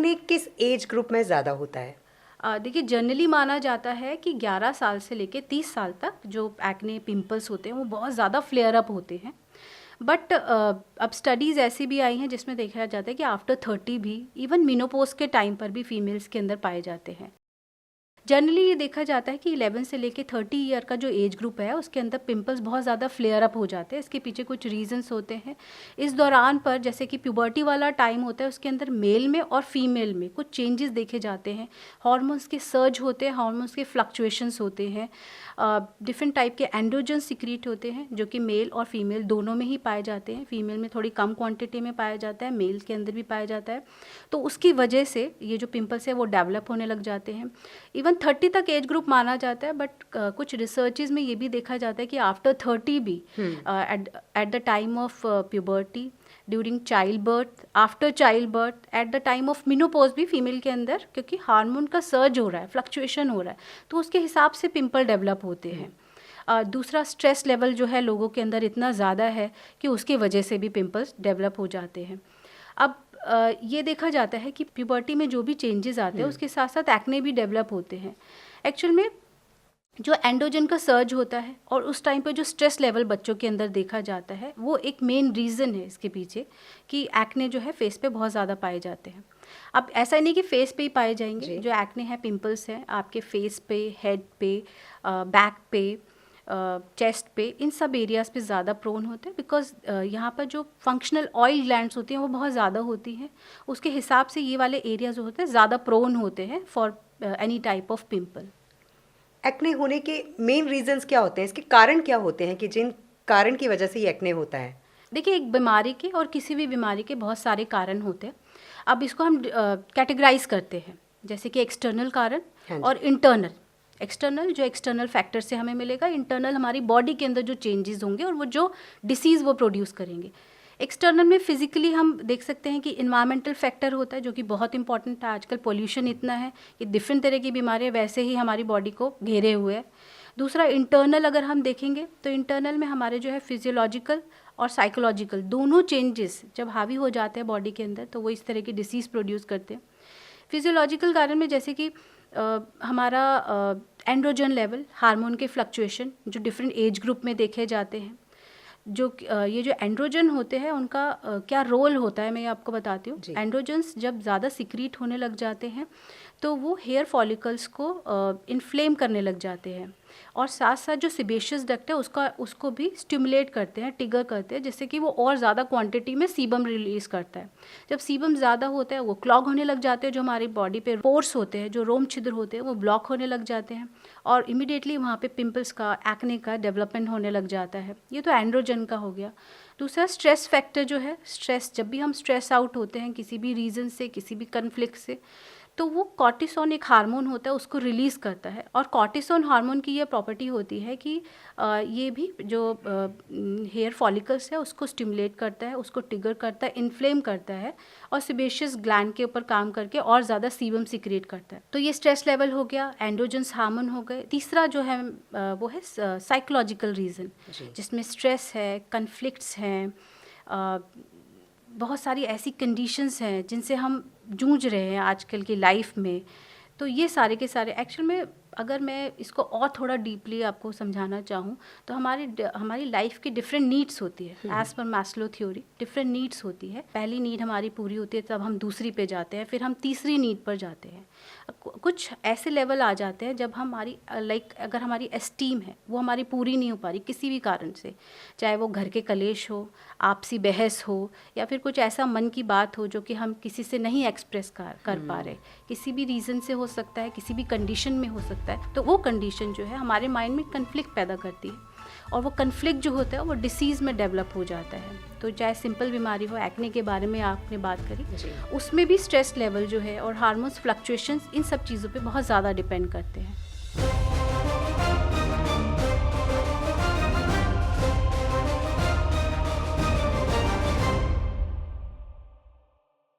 Acne किस age group में ज़्यादा होता है? देखिए, जनरली माना जाता है कि 11 साल से लेके 30 साल तक जो एक्ने पिंपल्स होते हैं वो बहुत ज़्यादा फ्लेयर अप होते हैं। बट अब स्टडीज़ ऐसी भी आई हैं जिसमें देखा जाता है कि आफ्टर 30 भी, इवन मेनोपॉज के टाइम पर भी फीमेल्स के अंदर पाए जाते हैं। जनरली ये देखा जाता है कि 11 से लेके 30 ईयर का जो एज ग्रुप है उसके अंदर पिंपल्स बहुत ज़्यादा फ्लेयर अप हो जाते हैं। इसके पीछे कुछ रीजंस होते हैं। इस दौरान पर जैसे कि प्यूबर्टी वाला टाइम होता है, उसके अंदर मेल में और फीमेल में कुछ चेंजेस देखे जाते हैं। हार्मोन्स के सर्ज होते हैं, हार्मोन्स के फ्लक्चुएशंस होते हैं, डिफरेंट टाइप के एंड्रोजन सिक्रीट होते हैं जो कि मेल और फीमेल दोनों में ही पाए जाते हैं। फीमेल में थोड़ी कम क्वांटिटी में पाया जाता है, मेल के अंदर भी पाया जाता है। तो उसकी वजह से ये जो पिंपल्स है वो डेवलप होने लग जाते हैं। इवन 30 तक एज ग्रुप माना जाता है, बट कुछ रिसर्चेज में ये भी देखा जाता है कि आफ्टर 30 भी, at the time of puberty, during child birth, after child birth, at the time of menopause भी फीमेल के अंदर, क्योंकि हार्मोन का सर्ज हो रहा है, फ्लक्चुएशन हो रहा है, तो उसके हिसाब से पिंपल डेवलप होते हैं। दूसरा, स्ट्रेस लेवल जो है लोगों के अंदर इतना ज़्यादा है कि उसकी वजह से भी पिंपल्स डेवलप हो जाते हैं। अब ये देखा जाता है कि प्यूबर्टी में जो भी चेंजेस आते हैं उसके साथ साथ एक्ने भी डेवलप होते हैं। एक्चुअल में जो एंड्रोजन का सर्ज होता है और उस टाइम पे जो स्ट्रेस लेवल बच्चों के अंदर देखा जाता है वो एक मेन रीज़न है इसके पीछे कि एक्ने जो है फेस पे बहुत ज़्यादा पाए जाते हैं। अब ऐसा नहीं कि फेस पे ही पाए जाएंगे, जो एक्ने है, पिंपल्स हैं आपके फेस पे, हेड पे, बैक पे, चेस्ट पे, इन सब एरियाज़ पे ज़्यादा प्रोन होते हैं, बिकॉज यहाँ पर जो फंक्शनल ऑयल ग्लैंड्स होती हैं वो बहुत ज़्यादा होती हैं। उसके हिसाब से ये वाले एरियाज जो होते हैं ज़्यादा प्रोन होते हैं for any type of pimple. Acne होने के मेन रीजंस क्या होते हैं? इसके कारण क्या होते हैं कि जिन कारण की वजह से ये एक्ने होता है? देखिए, एक बीमारी के और किसी भी बीमारी के बहुत सारे कारण होते हैं। अब इसको हम कैटेगराइज करते हैं, जैसे कि एक्सटर्नल कारण और इंटरनल। एक्सटर्नल, जो एक्सटर्नल फैक्टर से हमें मिलेगा, इंटरनल हमारी बॉडी के अंदर जो चेंजेस होंगे और वो जो डिसीज़ वो प्रोड्यूस करेंगे। एक्सटर्नल में फिजिकली हम देख सकते हैं कि इन्वायरमेंटल फैक्टर होता है जो कि बहुत इंपॉर्टेंट है। आजकल पोल्यूशन इतना है कि डिफरेंट तरह की बीमारियां वैसे ही हमारी बॉडी को घेरे हुए है। दूसरा, इंटरनल अगर हम देखेंगे तो इंटरनल में हमारे जो है फिजियोलॉजिकल और साइकोलॉजिकल दोनों चेंजेस जब हावी हो जाते हैं बॉडी के अंदर तो वो इस तरह की डिसीज़ प्रोड्यूस करते हैं। फिजियोलॉजिकल कारण में जैसे कि हमारा एंड्रोजन लेवल, हार्मोन के फ्लक्चुएशन जो डिफरेंट एज ग्रुप में देखे जाते हैं। जो ये जो एंड्रोजन होते हैं उनका क्या रोल होता है मैं आपको बताती हूँ। एंड्रोजन्स जब ज़्यादा सिक्रीट होने लग जाते हैं तो वो हेयर फॉलिकल्स को इन्फ्लेम करने लग जाते हैं और साथ साथ जो सेबेशियस डक्ट है उसको भी स्टिमुलेट करते हैं, ट्रिगर करते हैं, जिससे कि वो और ज़्यादा क्वांटिटी में सीबम रिलीज़ करता है। जब सीबम ज़्यादा होता है वो क्लॉग होने लग जाते हैं, जो हमारी बॉडी पे पोर्स होते हैं, जो रोम छिद्र होते हैं वो ब्लॉक होने लग जाते हैं और इमीडिएटली वहाँ पे पिंपल्स का, एक्ने का डेवलपमेंट होने लग जाता है। ये तो एंड्रोजन का हो गया। दूसरा, स्ट्रेस फैक्टर जो है, स्ट्रेस, जब भी हम स्ट्रेस आउट होते हैं किसी भी रीज़न से, किसी भी कन्फ्लिक्ट से, तो वो कॉर्टिसोन एक हार्मोन होता है उसको रिलीज़ करता है। और कॉर्टिसोन हार्मोन की ये प्रॉपर्टी होती है कि ये भी जो हेयर फॉलिकल्स है उसको स्टिमुलेट करता है, उसको ट्रिगर करता है, इन्फ्लेम करता है और सेबेशियस ग्लैंड के ऊपर काम करके और ज़्यादा सीबम सिक्रेट करता है। तो ये स्ट्रेस लेवल हो गया, एंड्रोजन्स हार्मोन हो गए। तीसरा जो है वो है साइकोलॉजिकल रीज़न, जिसमें स्ट्रेस है, कन्फ्लिक्ट्स हैं, बहुत सारी ऐसी कंडीशंस हैं जिनसे हम जूझ रहे हैं आजकल की लाइफ में। तो ये सारे के सारे एक्चुअल में अगर मैं इसको और थोड़ा डीपली आपको समझाना चाहूँ तो हमारी लाइफ की डिफरेंट नीड्स होती है। As per Maslow theory different needs होती है। पहली नीड हमारी पूरी होती है तब हम दूसरी पे जाते हैं, फिर हम तीसरी नीड पर जाते हैं। कुछ ऐसे लेवल आ जाते हैं जब हमारी अगर हमारी एस्टीम है वो हमारी पूरी नहीं हो पा रही किसी भी कारण से, चाहे वो घर के कलेश हो, आपसी बहस हो या फिर कुछ ऐसा मन की बात हो जो कि हम किसी से नहीं एक्सप्रेस कर पा रहे, किसी भी रीज़न से हो सकता है, किसी भी कंडीशन में हो सकता है। तो वो कंडीशन जो है हमारे माइंड में कन्फ्लिक्ट पैदा करती है और वो कन्फ्लिक्ट जो होता है वो डिसीज़ में डेवलप हो जाता है। तो चाहे सिंपल बीमारी हो, एक्ने के बारे में आपने बात करी, उसमें भी स्ट्रेस लेवल जो है और हार्मोन्स फ्लक्चुएशंस इन सब चीज़ों पे बहुत ज़्यादा डिपेंड करते हैं।